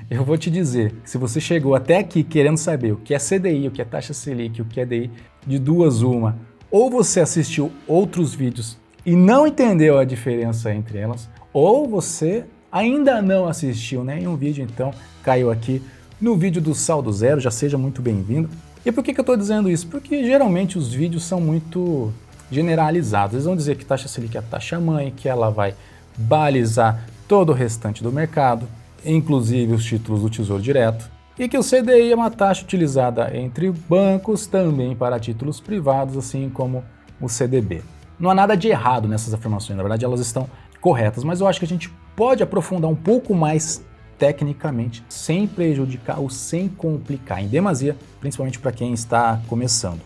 eu vou te dizer que se você chegou até aqui querendo saber o que é CDI, o que é taxa Selic, o que é DI, de duas uma, ou você assistiu outros vídeos e não entendeu a diferença entre elas, ou você ainda não assistiu nenhum vídeo, então caiu aqui no vídeo do Saldo Zero, já seja muito bem-vindo. E por que eu estou dizendo isso? Porque geralmente os vídeos são muito generalizados. Eles vão dizer que taxa Selic é a taxa mãe, que ela vai balizar todo o restante do mercado, inclusive os títulos do Tesouro Direto, e que o CDI é uma taxa utilizada entre bancos também para títulos privados, assim como o CDB. Não há nada de errado nessas afirmações, na verdade elas estão corretas, mas eu acho que a gente pode aprofundar um pouco mais tecnicamente, sem prejudicar ou sem complicar em demasia, principalmente para quem está começando.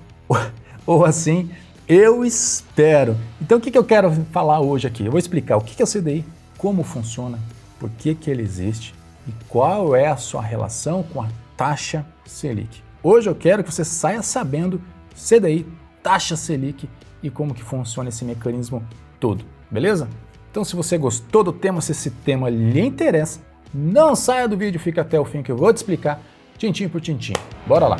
Ou assim, eu espero. Então o que eu quero falar hoje aqui? Eu vou explicar o que é o CDI, como funciona, por que ele existe e qual é a sua relação com a taxa Selic. Hoje eu quero que você saia sabendo CDI, taxa Selic e como que funciona esse mecanismo todo, beleza? Então se você gostou do tema, se esse tema lhe interessa, não saia do vídeo, fica até o fim que eu vou te explicar, tintim por tintim. Bora lá!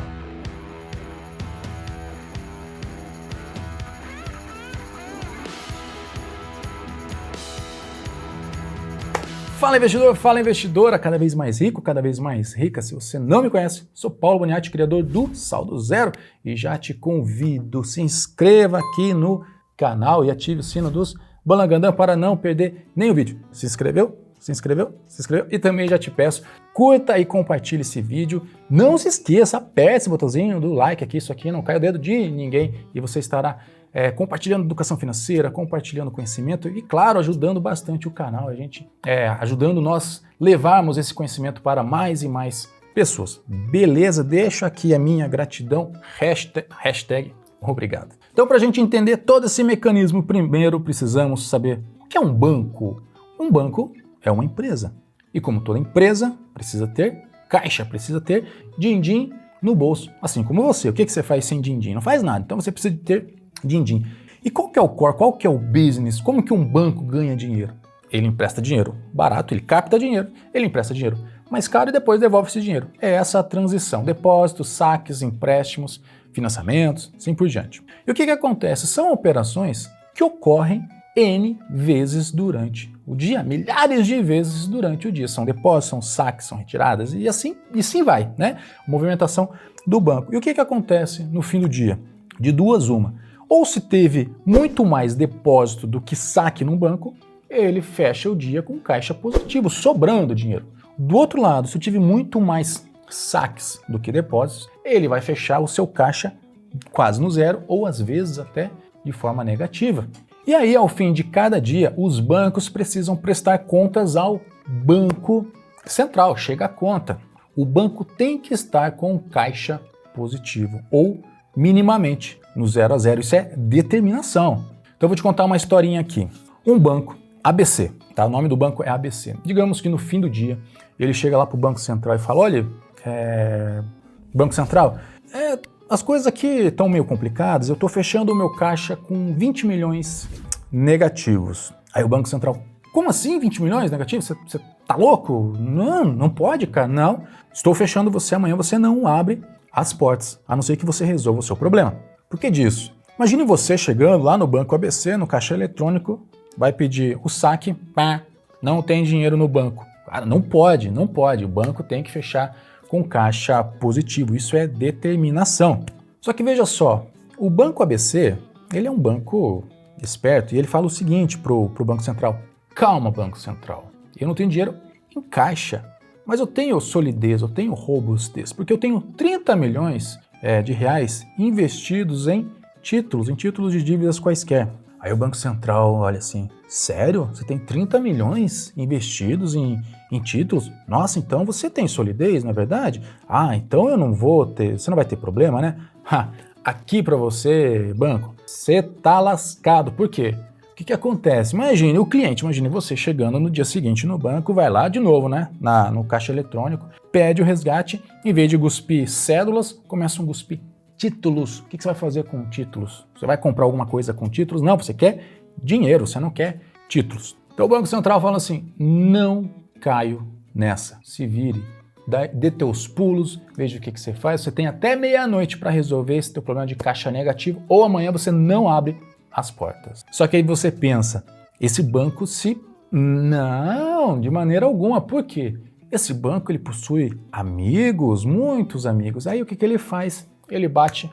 Fala investidor, fala investidora, cada vez mais rico, cada vez mais rica. Se você não me conhece, sou Paulo Boniati, criador do Saldo Zero e já te convido, se inscreva aqui no canal e ative o sino dos Balangandã para não perder nenhum vídeo. Se inscreveu? Se inscreveu? Se inscreveu? E também já te peço, curta e compartilhe esse vídeo. Não se esqueça, aperte esse botãozinho do like aqui, isso aqui não cai o dedo de ninguém e você estará compartilhando educação financeira, compartilhando conhecimento e, claro, ajudando bastante o canal, a gente ajudando nós levarmos esse conhecimento para mais e mais pessoas. Beleza? Deixo aqui a minha gratidão, hashtag obrigado. Então, para a gente entender todo esse mecanismo, primeiro precisamos saber o que é um banco. Um banco é uma empresa. E como toda empresa, precisa ter caixa, precisa ter din-din no bolso. Assim como você. O que você faz sem din-din? Não faz nada. Então você precisa ter din-din. E qual que é o core? Qual que é o business? Como que um banco ganha dinheiro? Ele empresta dinheiro barato, ele capta dinheiro, ele empresta dinheiro mais caro e depois devolve esse dinheiro. É essa a transição. Depósitos, saques, empréstimos, financiamentos, assim por diante. E o que acontece? São operações que ocorrem N vezes durante o dia, milhares de vezes durante o dia. São depósitos, são saques, são retiradas e assim vai, né? Movimentação do banco. E o que acontece no fim do dia? De duas uma. Ou se teve muito mais depósito do que saque num banco, ele fecha o dia com caixa positivo, sobrando dinheiro. Do outro lado, se eu tive muito mais saques do que depósitos, ele vai fechar o seu caixa quase no zero ou às vezes até de forma negativa. E aí, ao fim de cada dia, os bancos precisam prestar contas ao Banco Central. Chega a conta. O banco tem que estar com caixa positivo ou minimamente no 0 a 0. Isso é determinação. Então eu vou te contar uma historinha aqui. Um banco, ABC, tá? O nome do banco é ABC. Digamos que no fim do dia ele chega lá para o Banco Central e fala: olha, Banco Central, as coisas aqui estão meio complicadas, eu estou fechando o meu caixa com 20 milhões negativos. Aí o Banco Central: como assim 20 milhões negativos? Você tá louco? Não pode, cara. Não, estou fechando você amanhã, você não abre as portas, a não ser que você resolva o seu problema. Por que disso? Imagine você chegando lá no Banco ABC, no caixa eletrônico, vai pedir o saque, pá, não tem dinheiro no banco. Cara, não pode. O banco tem que fechar com caixa positivo, isso é determinação. Só que veja só, o Banco ABC, ele é um banco esperto e ele fala o seguinte pro Banco Central: calma, Banco Central, eu não tenho dinheiro em caixa, mas eu tenho solidez, eu tenho robustez, porque eu tenho 30 milhões de reais investidos em títulos de dívidas quaisquer. Aí o Banco Central olha assim: sério? Você tem 30 milhões investidos em títulos? Nossa, então você tem solidez, não é verdade? Ah, então eu não vou ter, você não vai ter problema, né? Aqui para você, banco, você tá lascado. Por quê? O que acontece? Imagine o cliente, imagine você chegando no dia seguinte no banco, vai lá de novo, né? No caixa eletrônico, pede o resgate, em vez de cuspir cédulas, começam a cuspir títulos. O que você vai fazer com títulos? Você vai comprar alguma coisa com títulos? Não, você quer dinheiro, você não quer títulos. Então o Banco Central fala assim: não caio nessa, se vire, dê teus pulos, veja o que você faz. Você tem até meia-noite para resolver esse teu problema de caixa negativo ou amanhã você não abre as portas. Só que aí você pensa, esse banco Não, de maneira alguma. Por quê? Esse banco ele possui amigos, muitos amigos. Aí o que ele faz? Ele bate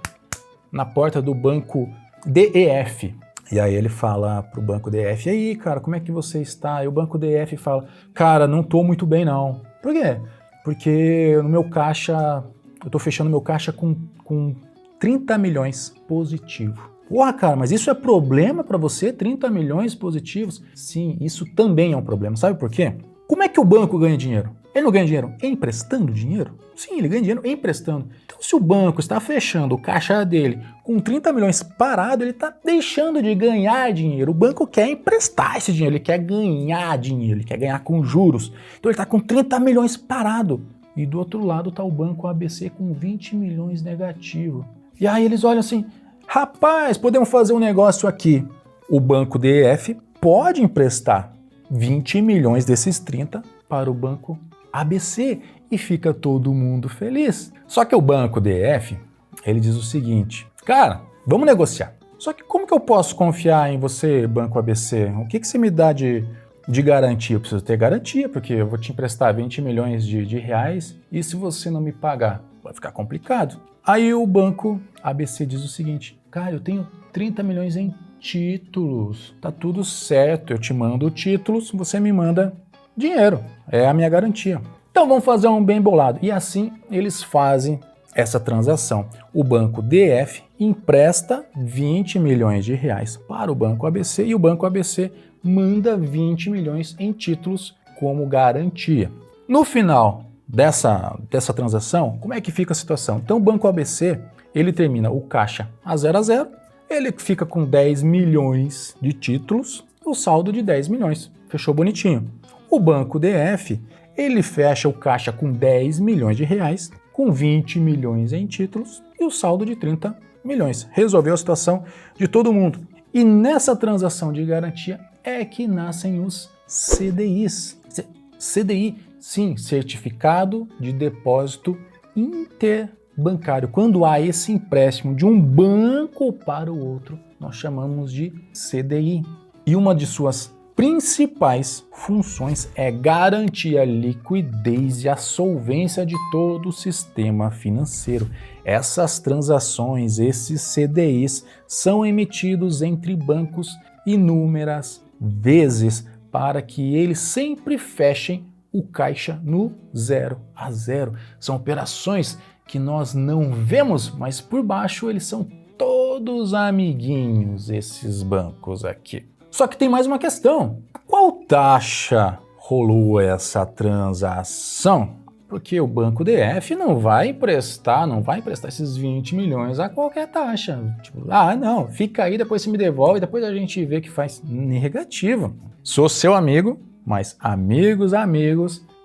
na porta do banco DEF. E aí ele fala pro banco DEF, e aí, cara, como é que você está? E o banco DEF fala, cara, não tô muito bem não. Por quê? Porque no meu caixa, eu tô fechando meu caixa com 30 milhões positivo. Porra, cara, mas isso é problema para você? 30 milhões positivos? Sim, isso também é um problema. Sabe por quê? Como é que o banco ganha dinheiro? Ele não ganha dinheiro emprestando dinheiro? Sim, ele ganha dinheiro emprestando. Então, se o banco está fechando o caixa dele com 30 milhões parado, ele está deixando de ganhar dinheiro. O banco quer emprestar esse dinheiro, ele quer ganhar dinheiro, ele quer ganhar com juros. Então, ele está com 30 milhões parado. E do outro lado está o banco ABC com 20 milhões negativo. E aí eles olham assim, rapaz, podemos fazer um negócio aqui. O banco DEF pode emprestar 20 milhões desses 30 para o banco ABC e fica todo mundo feliz. Só que o banco DEF, ele diz o seguinte, cara, vamos negociar. Só que como que eu posso confiar em você, banco ABC? O que você me dá de garantia? Eu preciso ter garantia, porque eu vou te emprestar 20 milhões de reais e se você não me pagar, vai ficar complicado. Aí o banco ABC diz o seguinte, cara, eu tenho 30 milhões em títulos, tá tudo certo, eu te mando títulos, você me manda dinheiro, é a minha garantia. Então vamos fazer um bem bolado. E assim eles fazem essa transação. O banco DF empresta 20 milhões de reais para o banco ABC e o banco ABC manda 20 milhões em títulos como garantia. No final dessa transação, como é que fica a situação? Então o banco ABC, ele termina o caixa a 0 a 0, ele fica com 10 milhões de títulos, o saldo de 10 milhões. Fechou bonitinho. O banco DF, ele fecha o caixa com 10 milhões de reais, com 20 milhões em títulos e o saldo de 30 milhões. Resolveu a situação de todo mundo. E nessa transação de garantia é que nascem os CDIs. CDI, sim, Certificado de Depósito Interbancário. Quando há esse empréstimo de um banco para o outro, nós chamamos de CDI. E uma de suas principais funções é garantir a liquidez e a solvência de todo o sistema financeiro. Essas transações, esses CDIs, são emitidos entre bancos inúmeras vezes para que eles sempre fechem o caixa no 0 a 0. São operações que nós não vemos, mas por baixo eles são todos amiguinhos, esses bancos aqui. Só que tem mais uma questão. Qual taxa rolou essa transação? Porque o banco DF não vai emprestar esses 20 milhões a qualquer taxa. Tipo, não, fica aí, depois você me devolve, depois a gente vê que faz. Negativo. Sou seu amigo, mas amigos,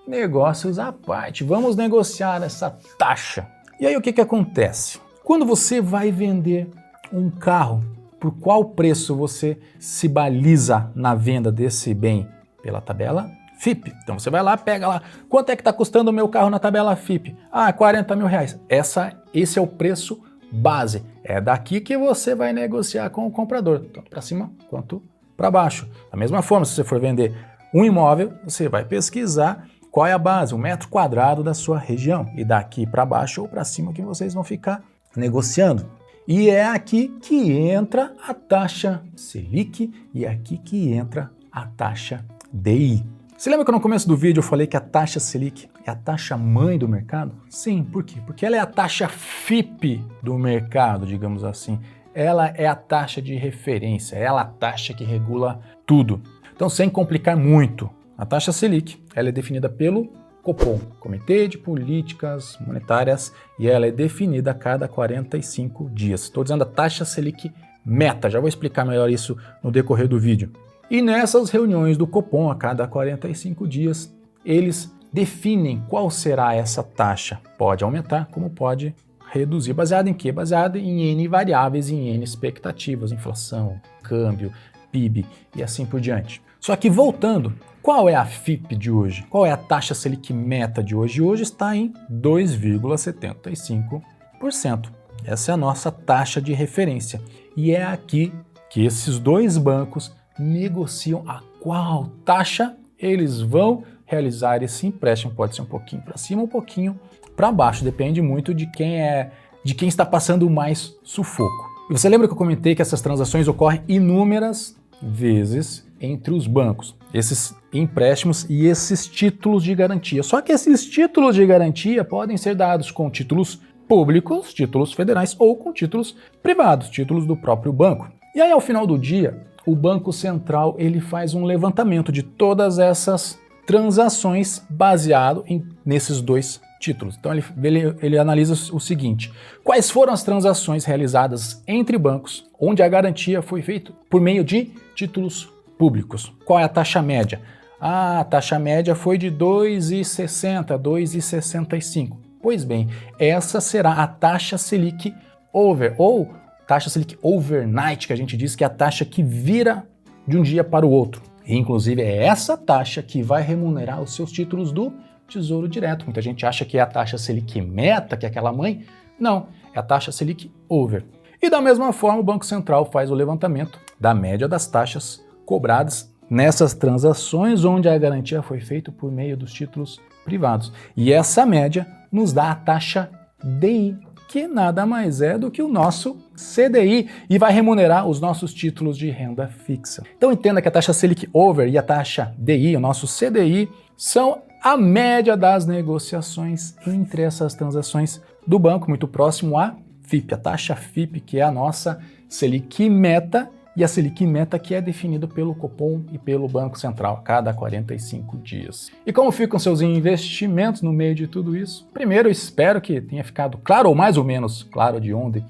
negócios à parte. Vamos negociar essa taxa. E aí o que acontece? Quando você vai vender um carro, por qual preço você se baliza na venda desse bem? Pela tabela FIP. Então você vai lá, pega lá, quanto é que está custando o meu carro na tabela FIP? 40 mil reais. Esse é o preço base. É daqui que você vai negociar com o comprador, tanto para cima quanto para baixo. Da mesma forma, se você for vender um imóvel, você vai pesquisar qual é a base, o metro quadrado da sua região. E daqui para baixo ou para cima que vocês vão ficar negociando. E é aqui que entra a taxa Selic e é aqui que entra a taxa DI. Você lembra que no começo do vídeo eu falei que a taxa Selic é a taxa mãe do mercado? Sim, por quê? Porque ela é a taxa FIP do mercado, digamos assim. Ela é a taxa de referência, ela é a taxa que regula tudo. Então, sem complicar muito, a taxa Selic ela é definida pelo Copom, Comitê de Políticas Monetárias, e ela é definida a cada 45 dias. Estou dizendo a taxa Selic meta, já vou explicar melhor isso no decorrer do vídeo. E nessas reuniões do Copom, a cada 45 dias, eles definem qual será essa taxa. Pode aumentar, como pode reduzir. Baseado em quê? Baseado em N variáveis e em N expectativas, inflação, câmbio, PIB e assim por diante. Só que voltando, qual é a FIP de hoje? Qual é a taxa Selic meta de hoje? Hoje está em 2,75%. Essa é a nossa taxa de referência. E é aqui que esses dois bancos negociam a qual taxa eles vão realizar esse empréstimo. Pode ser um pouquinho para cima, um pouquinho para baixo. Depende muito de quem está passando mais sufoco. E você lembra que eu comentei que essas transações ocorrem inúmeras vezes entre os bancos, esses empréstimos e esses títulos de garantia. Só que esses títulos de garantia podem ser dados com títulos públicos, títulos federais ou com títulos privados, títulos do próprio banco. E aí, ao final do dia, o Banco Central ele faz um levantamento de todas essas transações baseado nesses dois títulos. Então ele analisa o seguinte: quais foram as transações realizadas entre bancos onde a garantia foi feita por meio de títulos públicos? Qual é a taxa média? A taxa média foi de 2,60, 2,65. Pois bem, essa será a taxa Selic over, ou taxa Selic overnight, que a gente diz que é a taxa que vira de um dia para o outro. E, inclusive, é essa taxa que vai remunerar os seus títulos do Tesouro Direto. Muita gente acha que é a taxa Selic meta, que é aquela mãe. Não, é a taxa Selic over. E da mesma forma, o Banco Central faz o levantamento da média das taxas cobradas nessas transações onde a garantia foi feita por meio dos títulos privados. E essa média nos dá a taxa DI, que nada mais é do que o nosso CDI, e vai remunerar os nossos títulos de renda fixa. Então entenda que a taxa Selic over e a taxa DI, o nosso CDI, são a média das negociações entre essas transações do banco, muito próximo à FIP, a taxa FIP, que é a nossa Selic meta, e a Selic meta que é definida pelo Copom e pelo Banco Central a cada 45 dias. E como ficam seus investimentos no meio de tudo isso? Primeiro, eu espero que tenha ficado claro, ou mais ou menos claro, de onde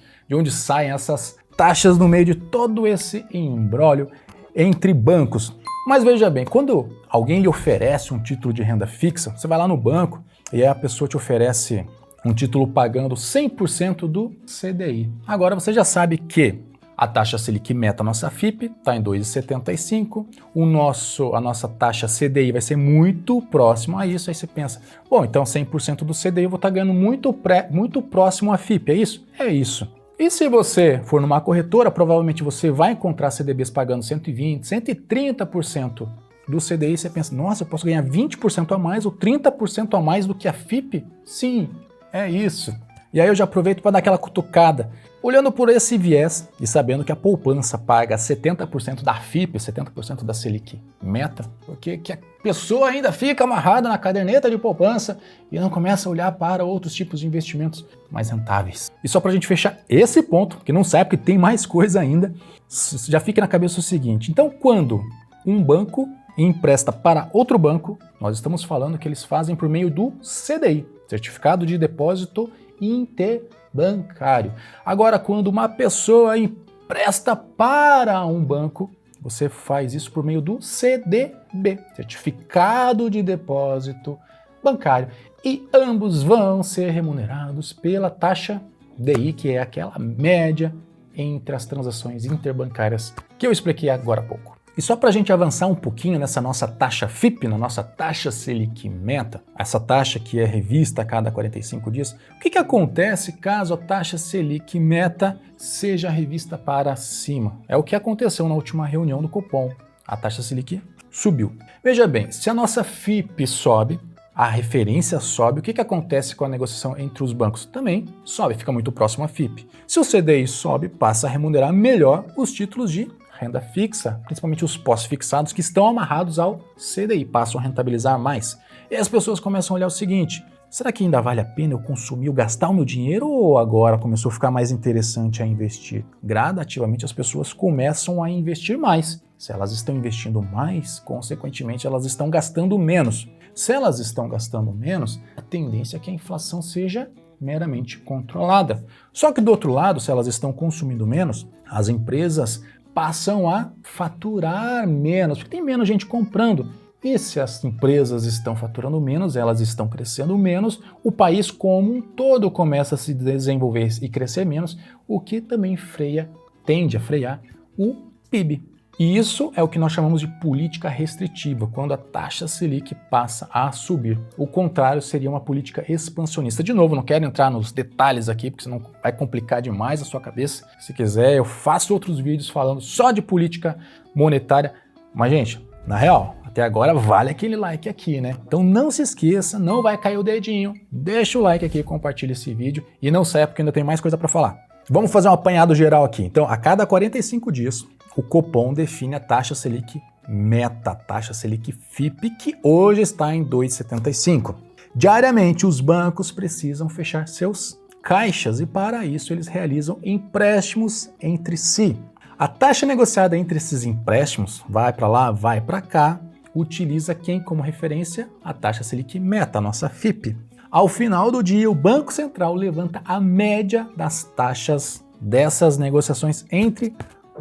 saem essas taxas no meio de todo esse imbróglio entre bancos. Mas veja bem, quando alguém lhe oferece um título de renda fixa, você vai lá no banco e aí a pessoa te oferece um título pagando 100% do CDI. Agora você já sabe que a taxa Selic meta, nossa FIP, está em 2,75. A nossa taxa CDI vai ser muito próximo a isso. Aí você pensa, bom, então 100% do CDI eu vou estar ganhando muito próximo à FIP, é isso? É isso. E se você for numa corretora, provavelmente você vai encontrar CDBs pagando 120%, 130% do CDI. Você pensa, nossa, eu posso ganhar 20% a mais ou 30% a mais do que a FIP? Sim, é isso. E aí eu já aproveito para dar aquela cutucada. Olhando por esse viés e sabendo que a poupança paga 70% da FIP, 70% da Selic meta, porque que a pessoa ainda fica amarrada na caderneta de poupança e não começa a olhar para outros tipos de investimentos mais rentáveis. E só para a gente fechar esse ponto, que não sai porque tem mais coisa ainda, já fique na cabeça o seguinte: então quando um banco empresta para outro banco, nós estamos falando que eles fazem por meio do CDI, Certificado de Depósito Interbancário. Agora, quando uma pessoa empresta para um banco, você faz isso por meio do CDB, Certificado de Depósito Bancário. E ambos vão ser remunerados pela taxa DI, que é aquela média entre as transações interbancárias que eu expliquei agora há pouco. E só para a gente avançar um pouquinho nessa nossa taxa FIP, na nossa taxa Selic meta, essa taxa que é revista a cada 45 dias, o que acontece caso a taxa Selic meta seja revista para cima? É o que aconteceu na última reunião do Copom. A taxa Selic subiu. Veja bem, se a nossa FIP sobe, a referência sobe, o que acontece com a negociação entre os bancos? Também sobe, fica muito próximo à FIP. Se o CDI sobe, passa a remunerar melhor os títulos de renda fixa, principalmente os pós-fixados que estão amarrados ao CDI, passam a rentabilizar mais. E as pessoas começam a olhar o seguinte: será que ainda vale a pena eu consumir, eu gastar o meu dinheiro, ou agora começou a ficar mais interessante a investir? Gradativamente as pessoas começam a investir mais. Se elas estão investindo mais, consequentemente elas estão gastando menos. Se elas estão gastando menos, a tendência é que a inflação seja meramente controlada. Só que do outro lado, se elas estão consumindo menos, as empresas passam a faturar menos, porque tem menos gente comprando. E se as empresas estão faturando menos, elas estão crescendo menos, o país como um todo começa a se desenvolver e crescer menos, o que também tende a frear o PIB. E isso é o que nós chamamos de política restritiva, quando a taxa Selic passa a subir. O contrário seria uma política expansionista. De novo, não quero entrar nos detalhes aqui, porque senão vai complicar demais a sua cabeça. Se quiser, eu faço outros vídeos falando só de política monetária. Mas, gente, na real, até agora vale aquele like aqui, né? Então não se esqueça, não vai cair o dedinho. Deixa o like aqui, compartilha esse vídeo e não saia porque ainda tem mais coisa para falar. Vamos fazer um apanhado geral aqui. Então, a cada 45 dias, o Copom define a taxa Selic meta, taxa Selic FIP, que hoje está em 2,75. Diariamente, os bancos precisam fechar seus caixas e para isso eles realizam empréstimos entre si. A taxa negociada entre esses empréstimos, vai para lá, vai para cá, utiliza quem como referência? A taxa Selic meta, a nossa FIP. Ao final do dia, o Banco Central levanta a média das taxas dessas negociações entre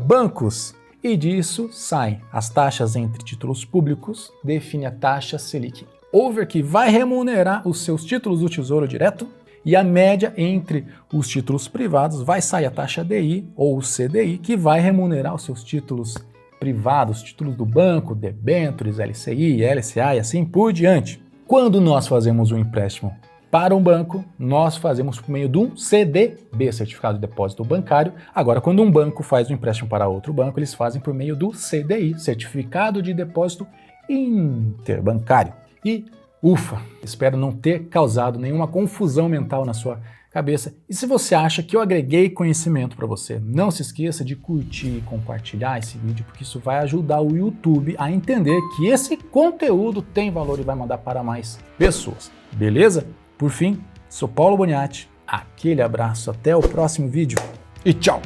bancos. E disso saem as taxas entre títulos públicos, define a taxa Selic over, que vai remunerar os seus títulos do Tesouro Direto, e a média entre os títulos privados vai sair a taxa DI ou o CDI, que vai remunerar os seus títulos privados, títulos do banco, debêntures, LCI, LCA e assim por diante. Quando nós fazemos um empréstimo para um banco, nós fazemos por meio de um CDB, Certificado de Depósito Bancário. Agora, quando um banco faz um empréstimo para outro banco, eles fazem por meio do CDI, Certificado de Depósito Interbancário. E, ufa, espero não ter causado nenhuma confusão mental na sua cabeça. E se você acha que eu agreguei conhecimento para você, não se esqueça de curtir e compartilhar esse vídeo, porque isso vai ajudar o YouTube a entender que esse conteúdo tem valor e vai mandar para mais pessoas. Beleza? Por fim, sou Paulo Boniati, aquele abraço, até o próximo vídeo e tchau!